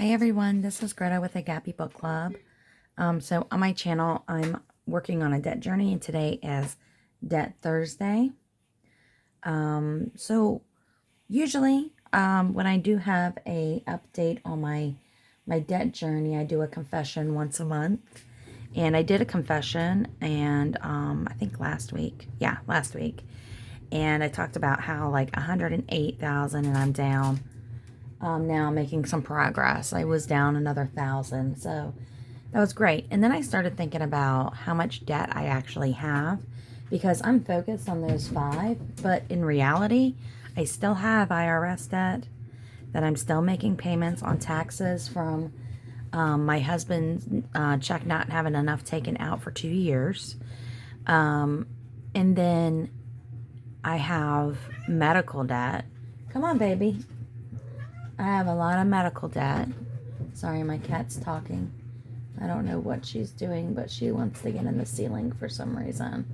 Hi everyone, this is Greta with the Gappy Book Club. So on my channel, I'm working on a debt journey, and today is Debt Thursday. So usually when I do have a update on my debt journey, I do a confession once a month. And I did a confession, and I think last week. Yeah, last week. And I talked about how like 108,000 and I'm down. Now I'm making some progress. I was down another 1,000, so that was great. And then I started thinking about how much debt I actually have, because I'm focused on those 5, but in reality, I still have IRS debt, that I'm still making payments on taxes from my husband's check not having enough taken out for 2 years. And then I have medical debt. Come on, baby. I have a lot of medical debt. Sorry, my cat's talking. I don't know what she's doing, but she wants to get in the ceiling for some reason.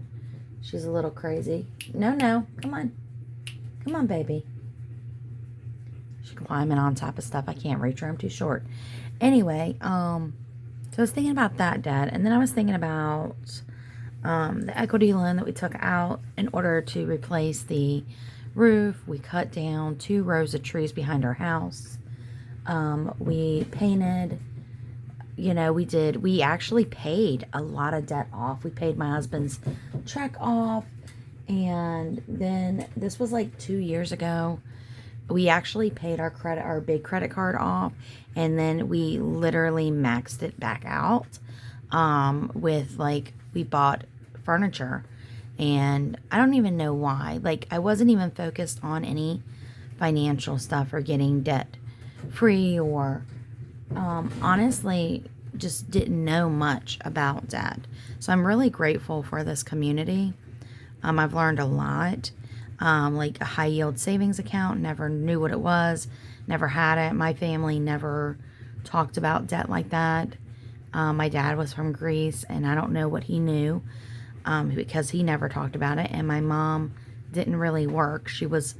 She's a little crazy. No, come on. Come on, baby. She's climbing on top of stuff. I can't reach her. I'm too short. Anyway, so I was thinking about that debt, and then I was thinking about the equity loan that we took out in order to replace the roof. We cut down 2 rows of trees behind our house. We painted, we actually paid a lot of debt off. We paid my husband's truck off, and then this was like 2 years ago. We actually paid our big credit card off, and then we literally maxed it back out with we bought furniture. And I don't even know why. I wasn't even focused on any financial stuff or getting debt free, or honestly just didn't know much about debt. So I'm really grateful for this community. I've learned a lot. Like a high yield savings account, never knew what it was, never had it. My family never talked about debt like that. My dad was from Greece, and I don't know what he knew. Because he never talked about it, and my mom didn't really work. She was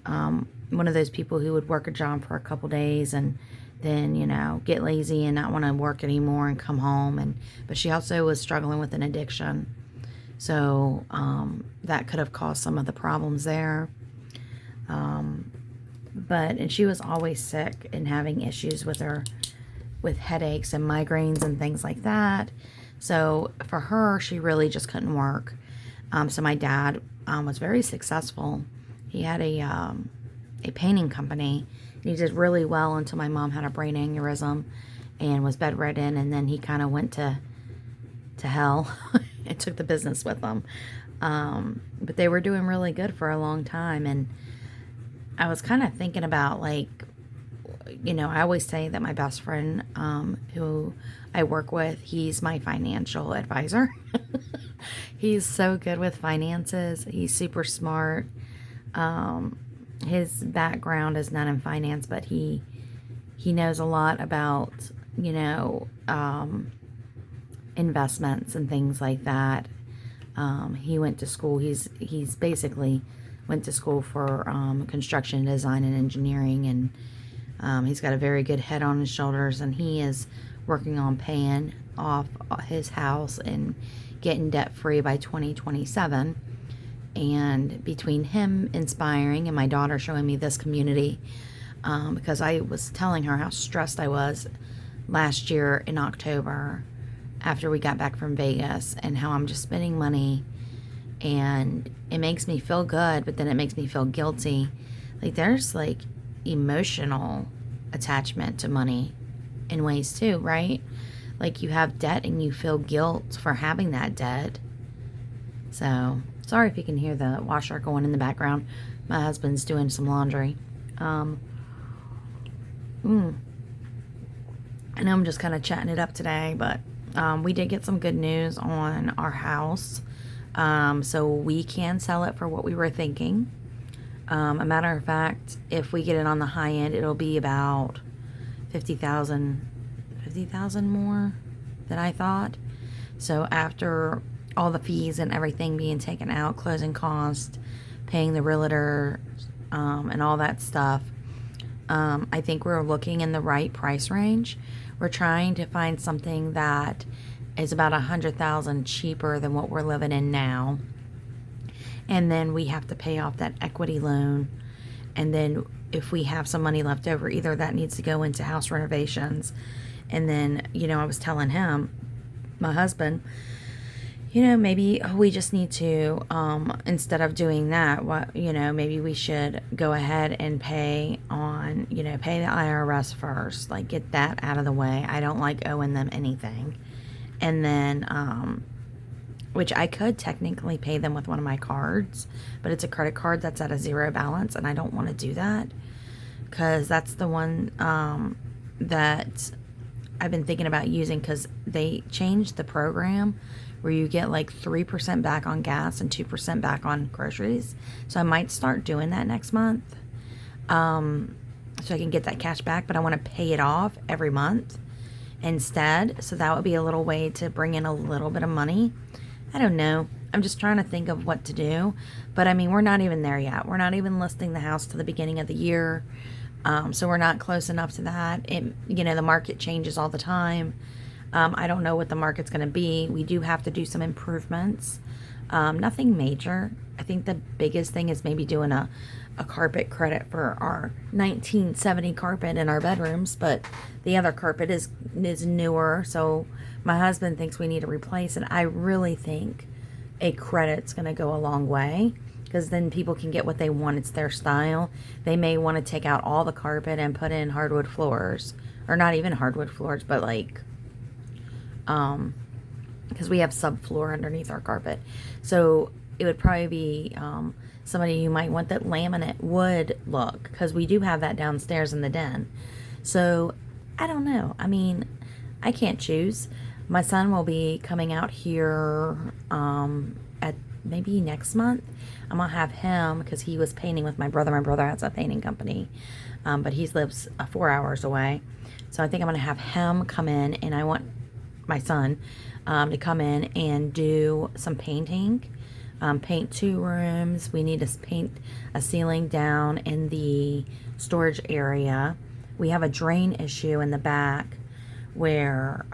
one of those people who would work a job for a couple days and then, get lazy and not want to work anymore and come home. But she also was struggling with an addiction, so that could have caused some of the problems there. And she was always sick and having issues with headaches and migraines and things like that. So for her, she really just couldn't work. So my dad was very successful. He had a painting company. He did really well until my mom had a brain aneurysm and was bedridden. And then he kind of went to hell and took the business with them. But they were doing really good for a long time. And I was kind of thinking about I always say that my best friend, who I work with, he's my financial advisor. He's so good with finances. He's super smart. His background is not in finance, but he knows a lot about, investments and things like that. He went to school. He's basically went to school for construction design and engineering, and he's got a very good head on his shoulders, and he is working on paying off his house and getting debt free by 2027. And between him inspiring and my daughter showing me this community, because I was telling her how stressed I was last year in October after we got back from Vegas, and how I'm just spending money, and it makes me feel good, but then it makes me feel guilty. There's emotional attachment to money in ways too, right? You have debt and you feel guilt for having that debt. So sorry if you can hear the washer going in the background. My husband's doing some laundry. I know I'm just kind of chatting it up today, but we did get some good news on our house. So we can sell it for what we were thinking. A matter of fact, if we get it on the high end, it'll be about 50,000 more than I thought. So after all the fees and everything being taken out, closing costs, paying the realtor, and all that stuff, I think we're looking in the right price range. We're trying to find something that is about $100,000 cheaper than what we're living in now. And then we have to pay off that equity loan. And then if we have some money left over, either that needs to go into house renovations. And then, I was telling him, my husband, maybe we just need to, instead of doing that, maybe we should go ahead and pay the IRS first, like get that out of the way. I don't like owing them anything. And then, which I could technically pay them with one of my cards, but it's a credit card that's at a zero balance, and I don't want to do that because that's the one that I've been thinking about using, because they changed the program where you get like 3% back on gas and 2% back on groceries. So I might start doing that next month, so I can get that cash back, but I want to pay it off every month instead. So that would be a little way to bring in a little bit of money. I don't know. I'm just trying to think of what to do. But I mean, we're not even there yet. We're not even listing the house to the beginning of the year. So we're not close enough to that. The market changes all the time. I don't know what the market's going to be. We do have to do some improvements. Nothing major. I think the biggest thing is maybe doing a carpet credit for our 1970 carpet in our bedrooms. But the other carpet is newer. So my husband thinks we need to replace it. I really think a credit's going to go a long way, because then people can get what they want. It's their style. They may want to take out all the carpet and put in hardwood floors, or not even hardwood floors, but like, because we have subfloor underneath our carpet. So it would probably be somebody who might want that laminate wood look, because we do have that downstairs in the den. So I don't know. I mean, I can't choose. My son will be coming out here at maybe next month. I'm going to have him, because he was painting with my brother. My brother has a painting company, but he lives 4 hours away. So I think I'm going to have him come in, and I want my son to come in and do some painting. Paint 2 rooms. We need to paint a ceiling down in the storage area. We have a drain issue in the back where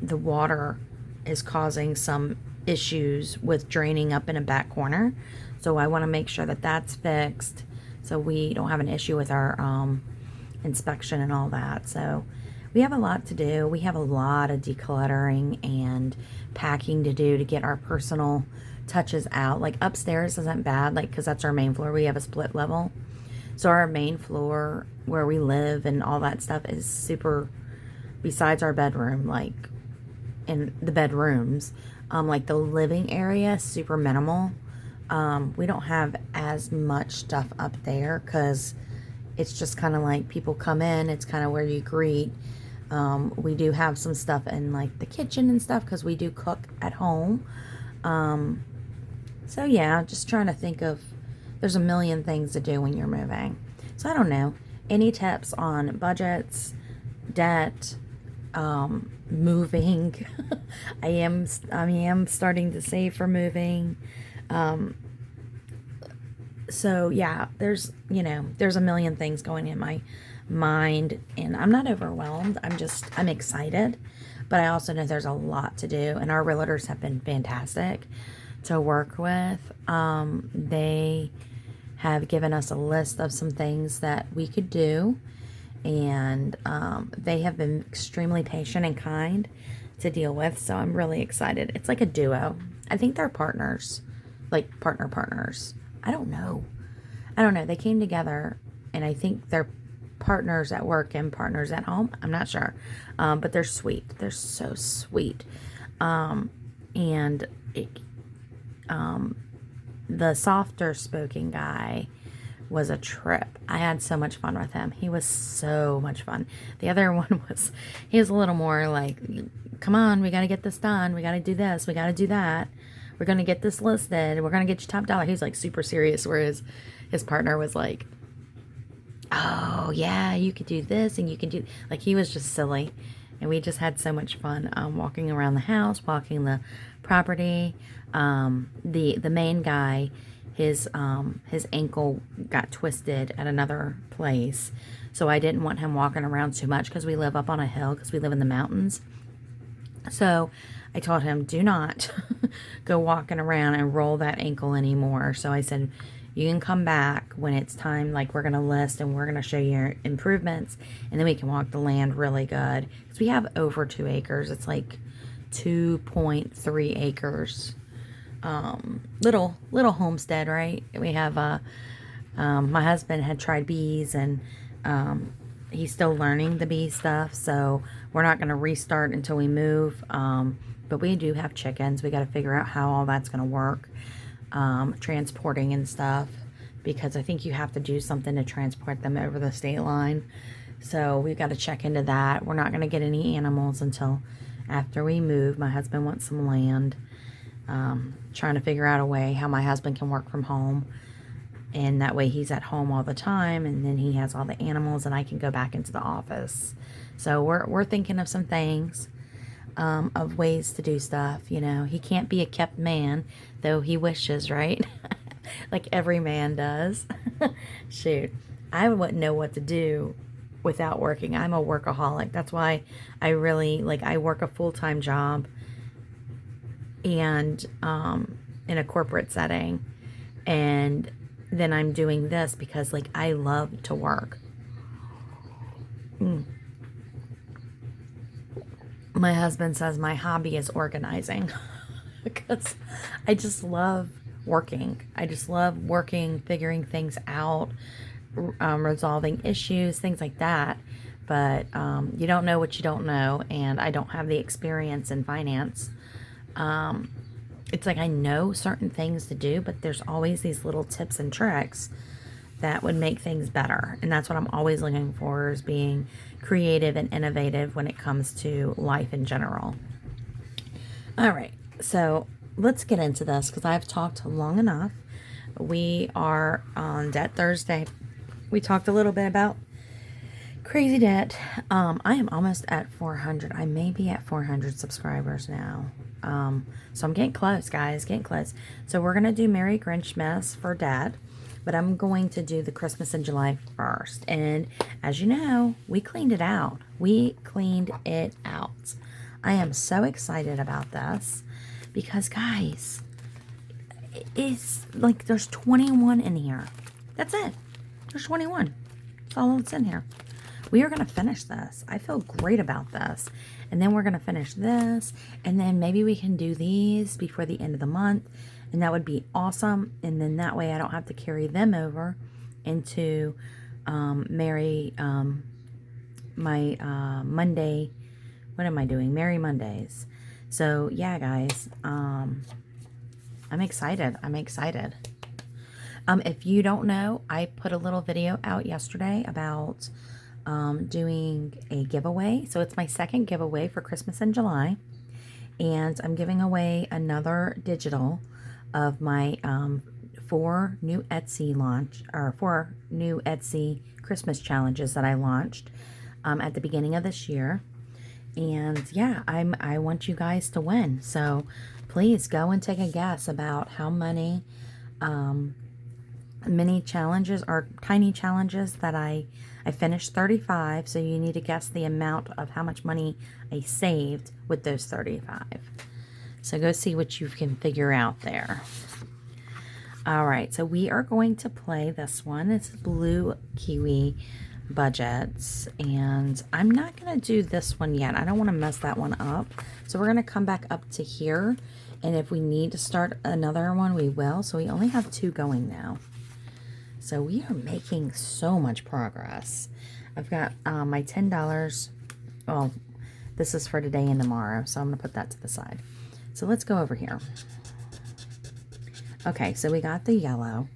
the water is causing some issues with draining up in a back corner. So I want to make sure that that's fixed, so we don't have an issue with our inspection and all that. So we have a lot to do. We have a lot of decluttering and packing to do to get our personal touches out. Like upstairs isn't bad, like, because that's our main floor. We have a split level. So our main floor where we live and all that stuff is super, besides our bedroom, like in the bedrooms, like the living area, super minimal. We don't have as much stuff up there because it's just kind of like people come in, it's kind of where you greet. We do have some stuff in like the kitchen and stuff because we do cook at home. So yeah, just trying to think of, there's a million things to do when you're moving. So I don't know. Any tips on budgets, debt, moving? I am starting to save for moving. So yeah, there's a million things going in my mind, and I'm not overwhelmed. I'm excited, but I also know there's a lot to do, and our realtors have been fantastic to work with. They have given us a list of some things that we could do, and they have been extremely patient and kind to deal with, so I'm really excited. It's like a duo. I think they're partners, like partners. I don't know. They came together, and I think they're partners at work and partners at home. I'm not sure, but they're sweet. They're so sweet. And the softer spoken guy was a trip. I had so much fun with him. He was so much fun. The other one he was a little more like, come on, we got to get this done. We got to do this. We got to do that. We're going to get this listed. We're going to get you top dollar. He's like super serious, whereas his partner was like, oh yeah, you could do this and you can do, like, he was just silly. And we just had so much fun walking around the house, walking the property. The main guy, his ankle got twisted at another place. So I didn't want him walking around too much because we live up on a hill, because we live in the mountains. So I told him, do not go walking around and roll that ankle anymore. So I said, you can come back when it's time, like we're going to list and we're going to show you your improvements, and then we can walk the land really good. Because we have over 2 acres. It's like 2.3 acres. Little homestead, right? We have, my husband had tried bees, and he's still learning the bee stuff. So we're not going to restart until we move. But we do have chickens. We got to figure out how all that's going to work. Transporting and stuff, because I think you have to do something to transport them over the state line. So we've got to check into that. We're not going to get any animals until after we move. My husband wants some land. Trying to figure out a way how my husband can work from home, and that way he's at home all the time, and then he has all the animals and I can go back into the office. So we're thinking of some things, of ways to do stuff. You know, he can't be a kept man, though he wishes, right? Like every man does. Shoot, I wouldn't know what to do without working. I'm a workaholic. That's why I really, like, I work a full-time job and in a corporate setting, and then I'm doing this because, like, I love to work. My husband says my hobby is organizing because I just love working. I just love working, figuring things out, resolving issues, things like that. But you don't know what you don't know, and I don't have the experience in finance. It's like I know certain things to do, but there's always these little tips and tricks that would make things better. And that's what I'm always looking for, is being creative and innovative when it comes to life in general. All right, so let's get into this because I've talked long enough. We are on Debt Thursday. We talked a little bit about crazy debt. I am almost at 400. I may be at 400 subscribers now. So I'm getting close, guys, getting close. So we're going to do Merry Grinchmas for debt. But I'm going to do the Christmas in July first. And as you know, we cleaned it out. We cleaned it out. I am so excited about this because, guys, it's like there's 21 in here. That's it. There's 21. That's all that's in here. We are going to finish this. I feel great about this. And then we're going to finish this. And then maybe we can do these before the end of the month. And that would be awesome. And then that way I don't have to carry them over into Merry Monday. What am I doing? Merry Mondays. So yeah, guys, I'm excited. I'm excited. If you don't know, I put a little video out yesterday about doing a giveaway. So it's my second giveaway for Christmas in July. And I'm giving away another digital of my 4 new Etsy Christmas challenges that I launched at the beginning of this year. And yeah, I want you guys to win. So please go and take a guess about how many mini challenges or tiny challenges that I finished 35. So you need to guess the amount of how much money I saved with those 35. So go see what you can figure out there. All right, so we are going to play this one. It's Blue Kiwi Budgets, and I'm not going to do this one yet. I don't want to mess that one up. So we're going to come back up to here, and if we need to start another one, we will. So we only have 2 going now. So we are making so much progress. I've got my $10. Well, this is for today and tomorrow, so I'm going to put that to the side. So let's go over here. Okay, so we got the yellow.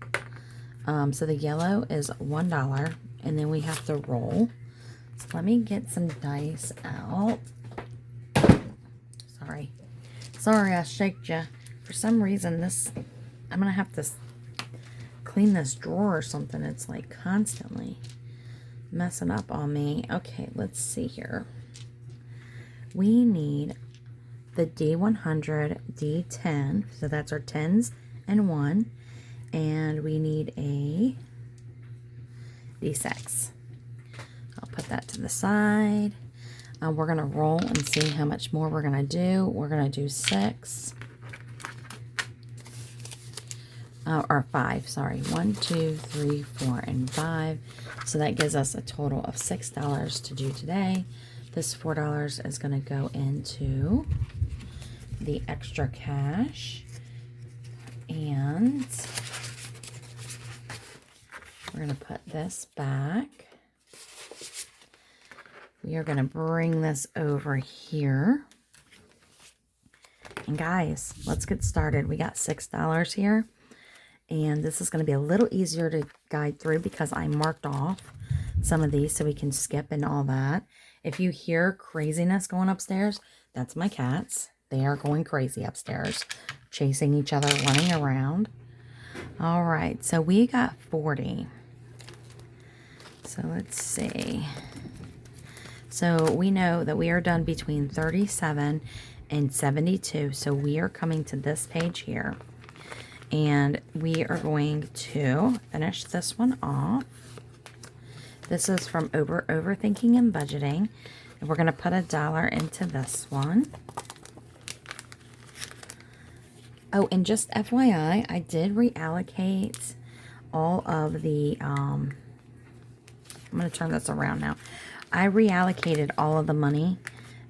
So the yellow is $1, and then we have to roll. So let me get some dice out. Sorry, I shaked you. For some reason, I'm gonna have to clean this drawer or something. It's like constantly messing up on me. Okay, let's see here. we need the D100, D10, so that's our 10s and 1, and we need a D6. I'll put that to the side. We're going to roll and see how much more we're going to do. We're going to do 6. Or 5, sorry. 1, 2, 3, 4, and 5. So that gives us a total of $6 to do today. This $4 is going to go into the extra cash. And we're going to put this back. We are going to bring this over here. And guys, let's get started. We got $6 here. And this is going to be a little easier to guide through because I marked off some of these so we can skip and all that. If you hear craziness going upstairs, that's my cats. They are going crazy upstairs, chasing each other, running around. All right, so we got 40. So let's see. So we know that we are done between 37 and 72. So we are coming to this page here. And we are going to finish this one off. This is from Overthinking and Budgeting. And we're going to put $1 into this one. Oh, and just FYI, I did reallocate all of the, I'm going to turn this around now. I reallocated all of the money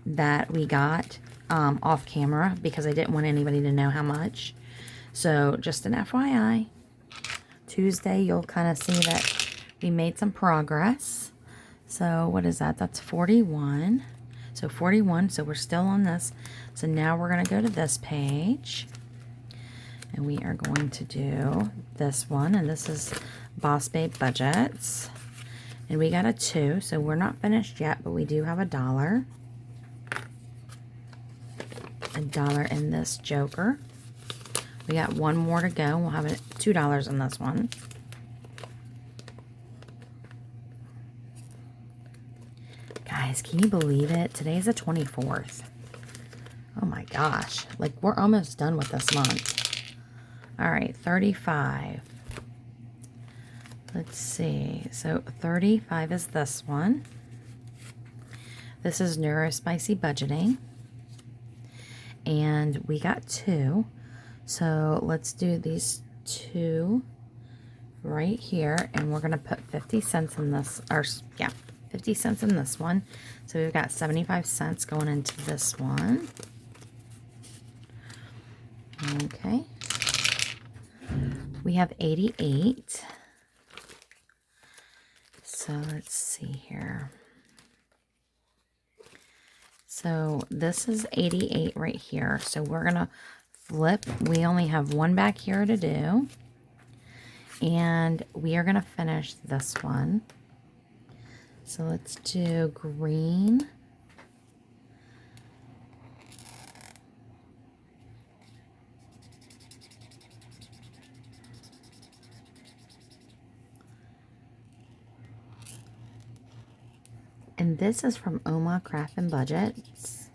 that we got off camera because I didn't want anybody to know how much. So just an FYI, Tuesday you'll kind of see that we made some progress. So what is that? That's 41. So 41, so we're still on this. So now we're going to go to this page. And we are going to do this one. And this is Boss Babe Budgets. And we got a 2, so we're not finished yet, but we do have $1. $1 in this joker. We got one more to go. We'll have $2 in this one. Guys, can you believe it? Today's the 24th. Oh my gosh. Like, we're almost done with this month. All right, 35. Let's see. So 35 is this one. This is Neurospicy Budgeting. And we got 2. So let's do these 2 right here. And we're going to put 50 cents in this. Or, yeah, 50 cents in this one. So we've got 75 cents going into this one. Okay. We have 88. So let's see here. So this is 88 right here. So we're going to flip. We only have one back here to do. And we are going to finish this one. So let's do green. And this is from OmaCraftsandBudgets.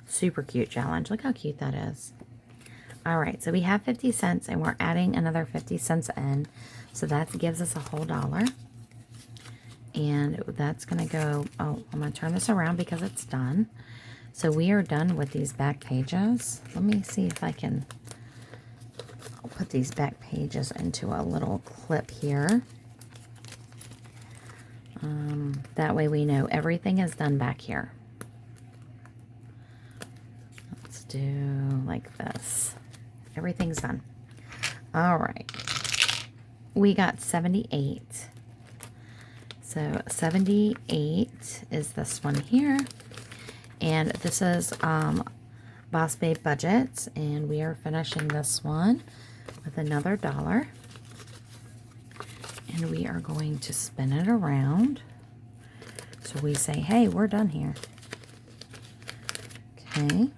Super cute challenge. Look how cute that is. Alright, so we have 50 cents and we're adding another 50 cents in. So that gives us a whole $1. And that's going to go, oh, I'm going to turn this around because it's done. So we are done with these back pages. Let me see if I can put these back pages into a little clip here. That way we know everything is done back here. Let's do like this. Everything's done. All right. We got 78. So 78 is this one here. And this is Boss Babe Budgets. And we are finishing this one with another $1. And we are going to spin it around. So we say, hey, we're done here. Okay.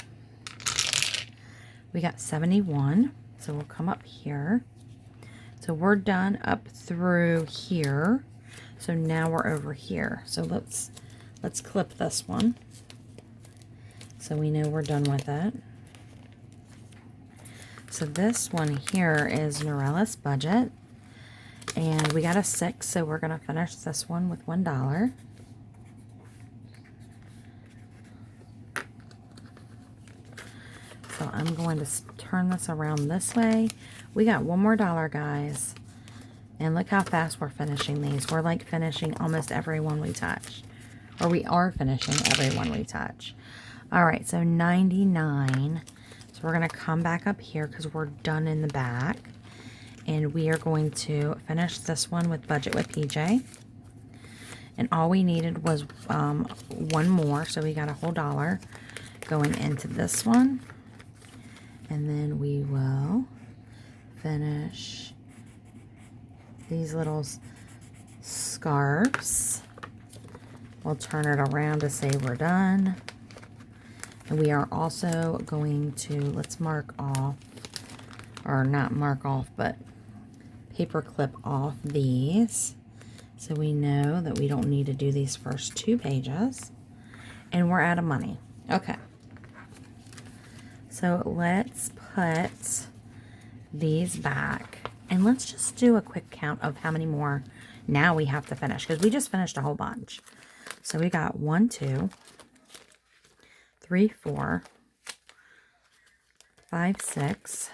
We got 71. So we'll come up here. So we're done up through here. So now we're over here. So let's clip this one, so we know we're done with it. So this one here is Norella's budget, and we got a 6, so we're gonna finish this one with $1. So I'm going to turn this around this way. We got one more dollar, guys. And look how fast we're finishing these. We're like finishing almost every one we touch. Or we are finishing every one we touch. Alright, so 99. So we're going to come back up here because we're done in the back. And we are going to finish this one with Budget with PJ. And all we needed was one more. So we got a whole dollar going into this one. And then we will finish these little scarves. We'll turn it around to say we're done. And we are also going to, let's mark off, or not mark off, but paper clip off these. So we know that we don't need to do these first 2 pages. And we're out of money. Okay. So let's put these back, and let's just do a quick count of how many more now we have to finish, because we just finished a whole bunch. So we got 1, 2, 3, 4, 5, 6,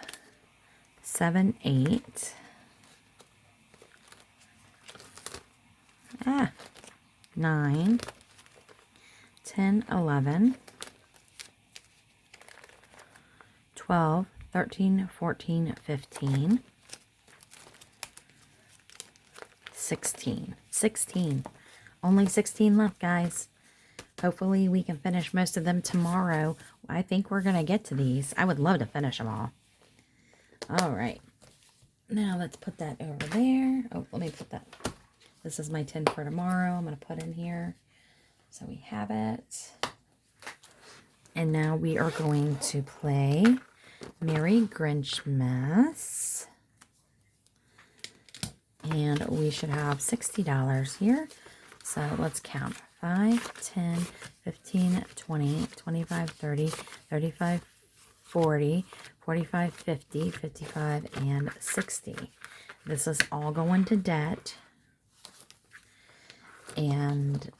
7, 8, 9, 10, 11, 12, 13, 14, 15, 16. 16. Only 16 left, guys. Hopefully we can finish most of them tomorrow. I think we're going to get to these. I would love to finish them all. All right. Now let's put that over there. Oh, let me put that. This is my tin for tomorrow. I'm going to put in here. So we have it. And now we are going to play Merry Grinchmas. And we should have $60 here. So let's count. 5, 10, 15, 20, 25, 30, 35, 40, 45, 50, 55, and 60. This is all going to debt. And,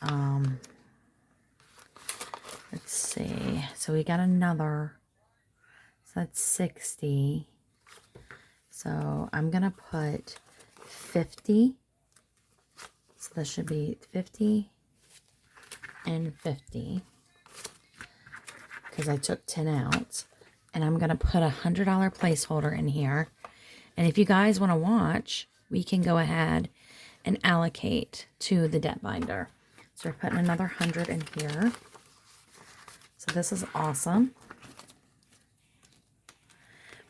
let's see. So we got another. So that's 60. So I'm going to put 50. So this should be 50 and 50. Because I took 10 out. And I'm going to put a $100 placeholder in here. And if you guys want to watch, we can go ahead and allocate to the debt binder. So we're putting another 100 in here. So this is awesome.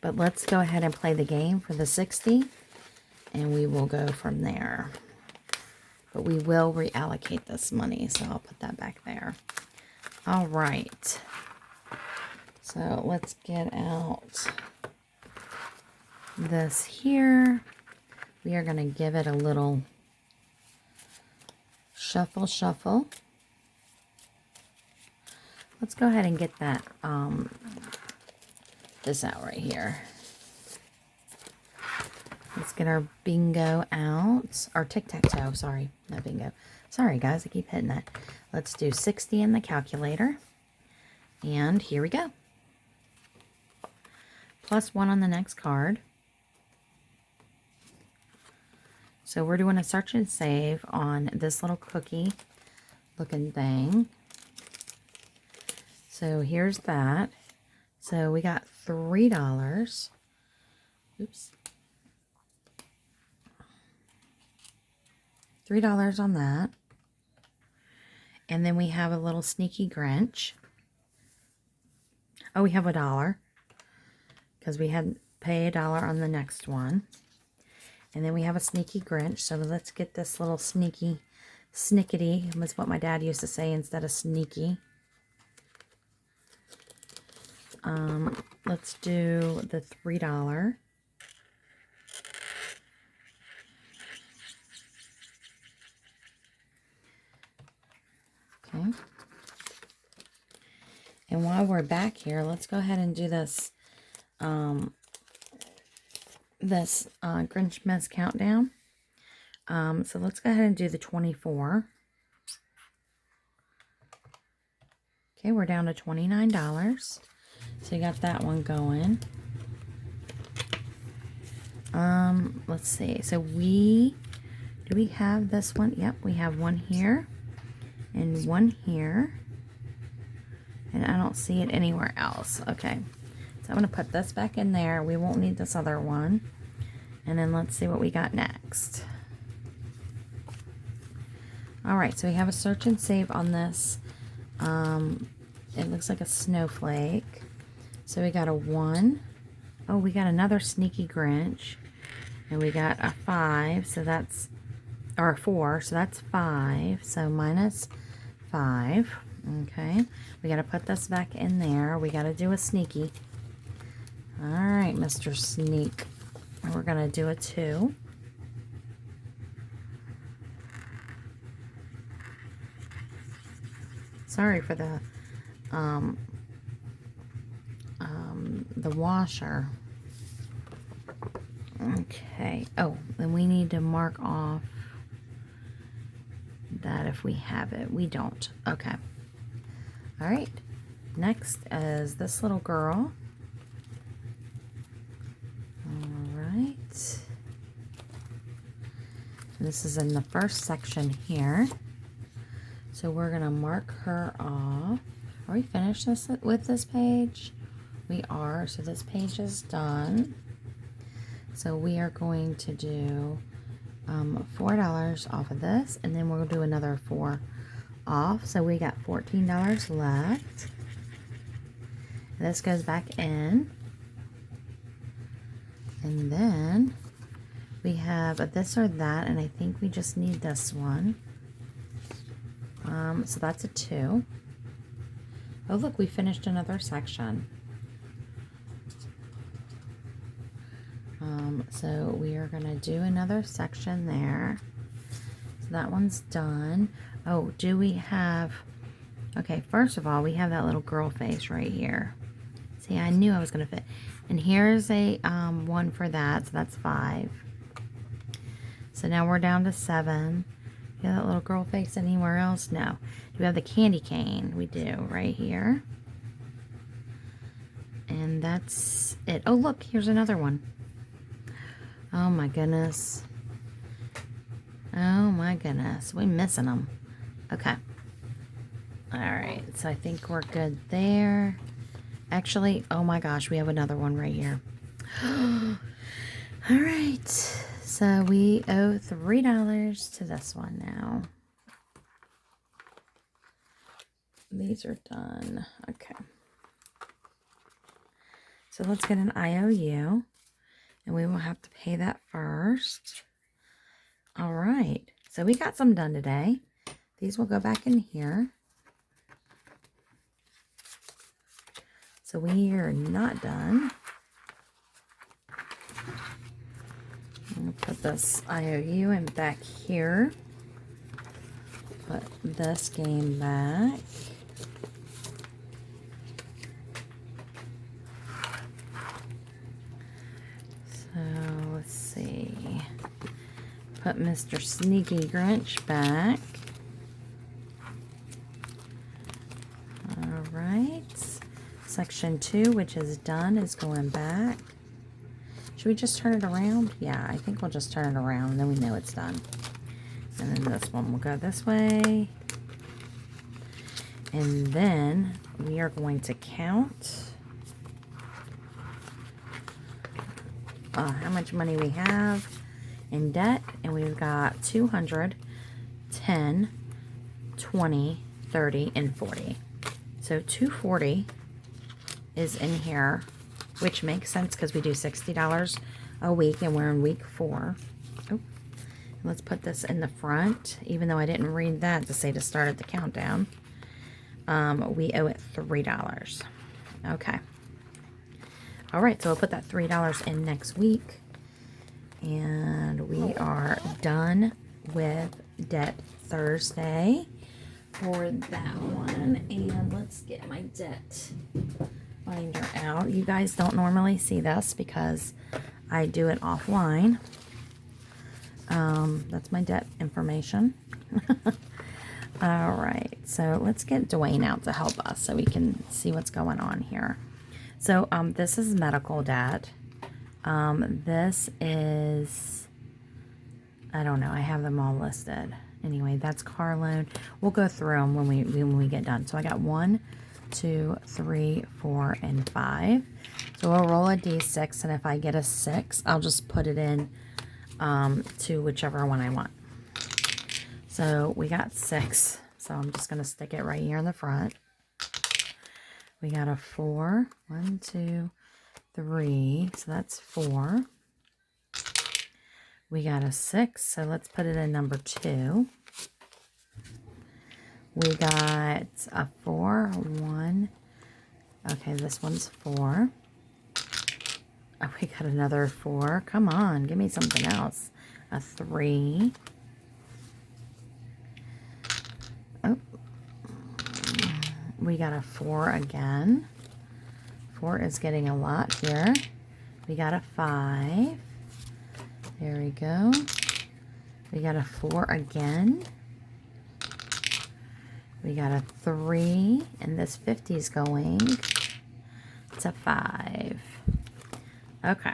But let's go ahead and play the game for the 60. And we will go from there. But we will reallocate this money. So I'll put that back there. All right. So let's get out this here. We are going to give it a little shuffle, shuffle. Let's go ahead and get that, this out right here. Let's get our bingo out. Our tic-tac-toe, sorry, not bingo. Sorry, guys, I keep hitting that. Let's do 60 in the calculator. And here we go. +1 on the next card. So we're doing a search and save on this little cookie looking thing. So here's that. So we got $3. Oops. $3 on that. And then we have a little sneaky Grinch. Oh, we have $1. Because we had pay $1 on the next one. And then we have a sneaky Grinch. So let's get this little sneaky, snickety. That's what my dad used to say instead of sneaky. Let's do the $3. And while we're back here, let's go ahead and do this Grinchmas countdown. So let's go ahead and do the 24. Okay, we're down to $29. So you got that one going. Let's see. So do we have this one? Yep, we have one here and one here. And I don't see it anywhere else. Okay. So I'm going to put this back in there. We won't need this other one. And then let's see what we got next. Alright, so we have a search and save on this. It looks like a snowflake. So we got a 1. Oh, we got another sneaky Grinch. And we got a 5. So that's, or a 4. So that's 5. So minus 5. Okay. We got to put this back in there. We got to do a sneaky. Alright, Mr. Sneak. And we're going to do a 2. Sorry for the washer. Okay. Oh, then we need to mark off that if we have it. We don't. Okay. All right. Next is this little girl. All right. This is in the first section here. So we're going to mark her off. Are we finished with this page? We are. So this page is done. So we are going to do $4 off of this. And then we'll do another 4 off. So we got $14 left. And this goes back in. And then we have a this or that. And I think we just need this one. So that's a 2. Oh, look, we finished another section. So we are going to do another section there. So that one's done. Oh, do we have... Okay, first of all, we have that little girl face right here. See, I knew I was going to fit. And here's a 1 for that, so that's 5. So now we're down to 7. You have that little girl face anywhere else? No. Do we have the candy cane? We do, right here. And that's it. Oh, look, here's another one. Oh, my goodness. Oh, my goodness. We're missing them. Okay. All right, so I think we're good there. Actually, oh, my gosh, we have another one right here. All right. So we owe $3 to this one now. These are done. Okay. So let's get an IOU. And we will have to pay that first. All right. So we got some done today. These will go back in here. So we are not done. I'm going to put this IOU in back here. Put this game back. So let's see. Put Mr. Sneaky Grinch back. All right. Section 2, which is done, is going back. Should we just turn it around? Yeah, I think we'll just turn it around and then we know it's done. And then this one will go this way. And then we are going to count how much money we have in debt. And we've got 200, 10, 20, 30, and 40. So 240 is in here, which makes sense because we do $60 a week and we're in week 4. Oh, let's put this in the front, even though I didn't read that to say to start at the countdown. We owe it $3. Okay. All right, so I'll put that $3 in next week. And we are done with Debt Thursday. for that one. And let's get my debt binder out. You guys don't normally see this because I do it offline. That's my debt information. All right, so let's get Dwayne out to help us so we can see what's going on here. So this is medical debt. This is, I don't know, I have them all listed. Anyway, that's car loan. We'll go through them when we get done. So I got 1, 2, 3, 4, and 5. So we'll roll a d6, and if I get a 6, I'll just put it in to whichever one I want. So we got 6. So I'm just going to stick it right here in the front. We got a 4. 1, 2, 3. So that's 4. We got a 6. So let's put it in number 2. We got a 4. 1. Okay, this one's 4. Oh, we got another 4. Come on, give me something else. A 3. Oh. We got a 4 again. 4 is getting a lot here. We got a 5. There we go. We got a 4 again. We got a 3. And this 50 is going to 5. Okay.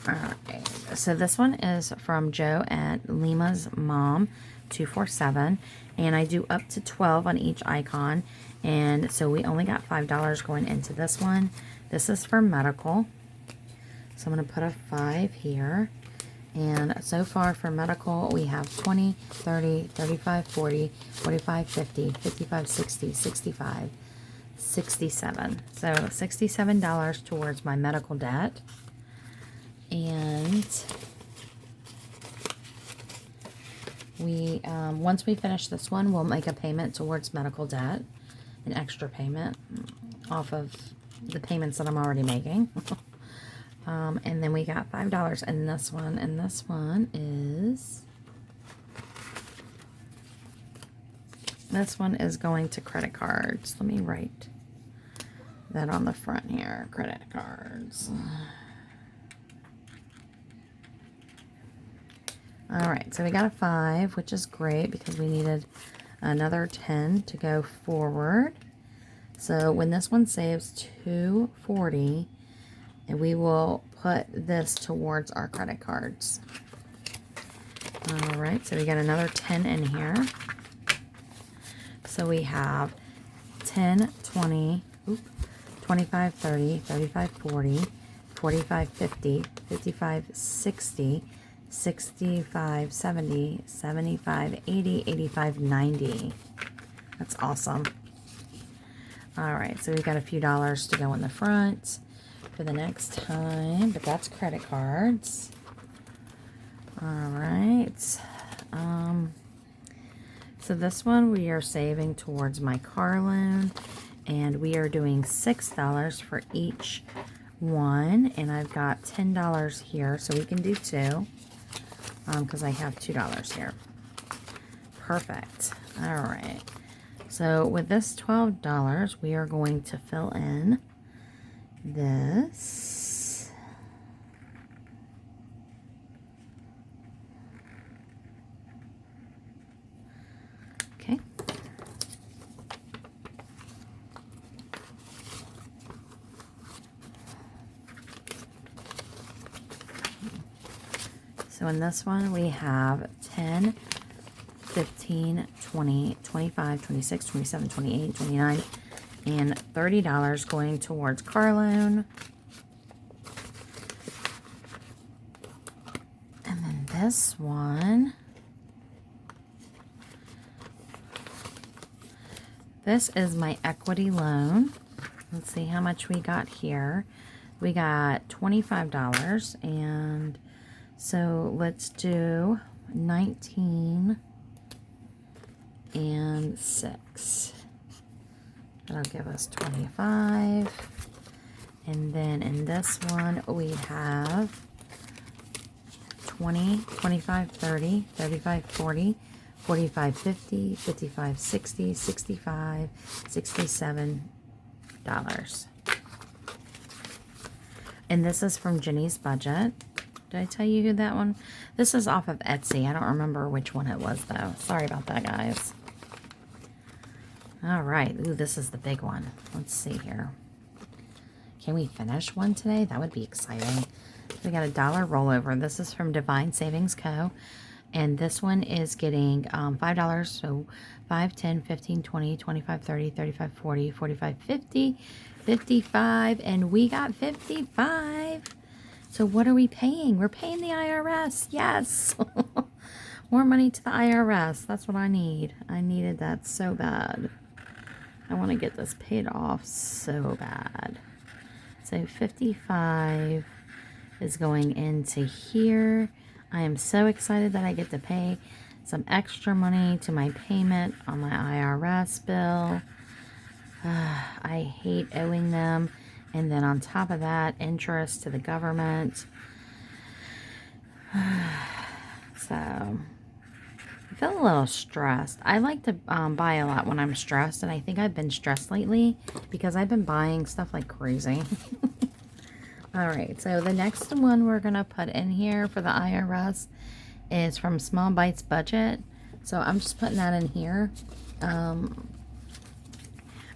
Alright, so this one is from Joe at Lima's Mom 247, and I do up to 12 on each icon, and so we only got $5 going into this one. This is for medical, so I'm going to put a 5 here, and so far for medical we have 20, 30, 35, 40, 45, 50, 55, 60, 65, 67. So $67 towards my medical debt. And we once we finish this one, we'll make a payment towards medical debt, an extra payment off of the payments that I'm already making. And then we got $5 in this one, and this one is going to credit cards. Let me write that on the front here, credit cards. Alright, so we got a 5, which is great because we needed another 10 to go forward. So when this one saves 240, and we will put this towards our credit cards. Alright, so we got another 10 in here. So we have 10, 20, 25, 30, 35, 40, 45, 50, 55, 60, 65, 70, 75, 80, 85, 90. That's awesome. Alright, so we've got a few dollars to go in the front for the next time, but that's credit cards. Alright. So this one we are saving towards my car loan, and we are doing $6 for each one, and I've got $10 here, so we can do 2. Because I have $2 here. Perfect. All right. So with this $12, we are going to fill in this. Okay. So in this one, we have 10, 15, 20, 25, 26, 27, 28, 29, and $30 going towards car loan. And then this one, this is my equity loan. Let's see how much we got here. We got $25, and so let's do 19 and 6. That'll give us 25. And then in this one we have 20, 25, 30, 35, 40, 45, 50, 55, 60, 65, $67. And this is from Jenny's Budget. Did I tell you who that one? This is off of Etsy. I don't remember which one it was, though. Sorry about that, guys. All right. Ooh, this is the big one. Let's see here. Can we finish one today? That would be exciting. We got a $1 rollover. This is from Divine Savings Co. And this one is getting $5. So 5, 10, 15, 20, 25, 30, 35, 40, 45, 50, 55. And we got 55. So what are we paying? We're paying the IRS. Yes. More money to the IRS. That's what I need. I needed that so bad. I want to get this paid off so bad. So 55 is going into here. I am so excited that I get to pay some extra money to my payment on my IRS bill. I hate owing them. And then on top of that, interest to the government. So, I feel a little stressed. I like to buy a lot when I'm stressed. And I think I've been stressed lately because I've been buying stuff like crazy. Alright, so the next one we're going to put in here for the IRS is from Small Bites Budget. So I'm just putting that in here. I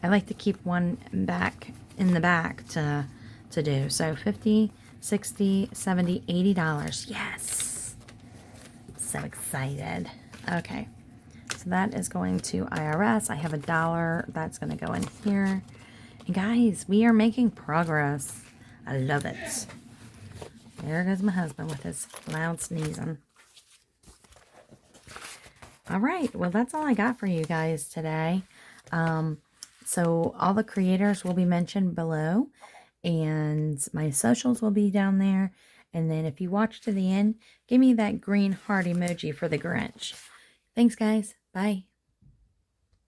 like to keep one back in the back to do. So $50, $60, $70, $80. Yes! So excited. Okay, so that is going to IRS. I have $1 that's going to go in here. And guys, we are making progress. I love it. There goes my husband with his loud sneezing. All right. Well, that's all I got for you guys today. So all the creators will be mentioned below. And my socials will be down there. And then if you watch to the end, give me that green heart emoji for the Grinch. Thanks, guys. Bye.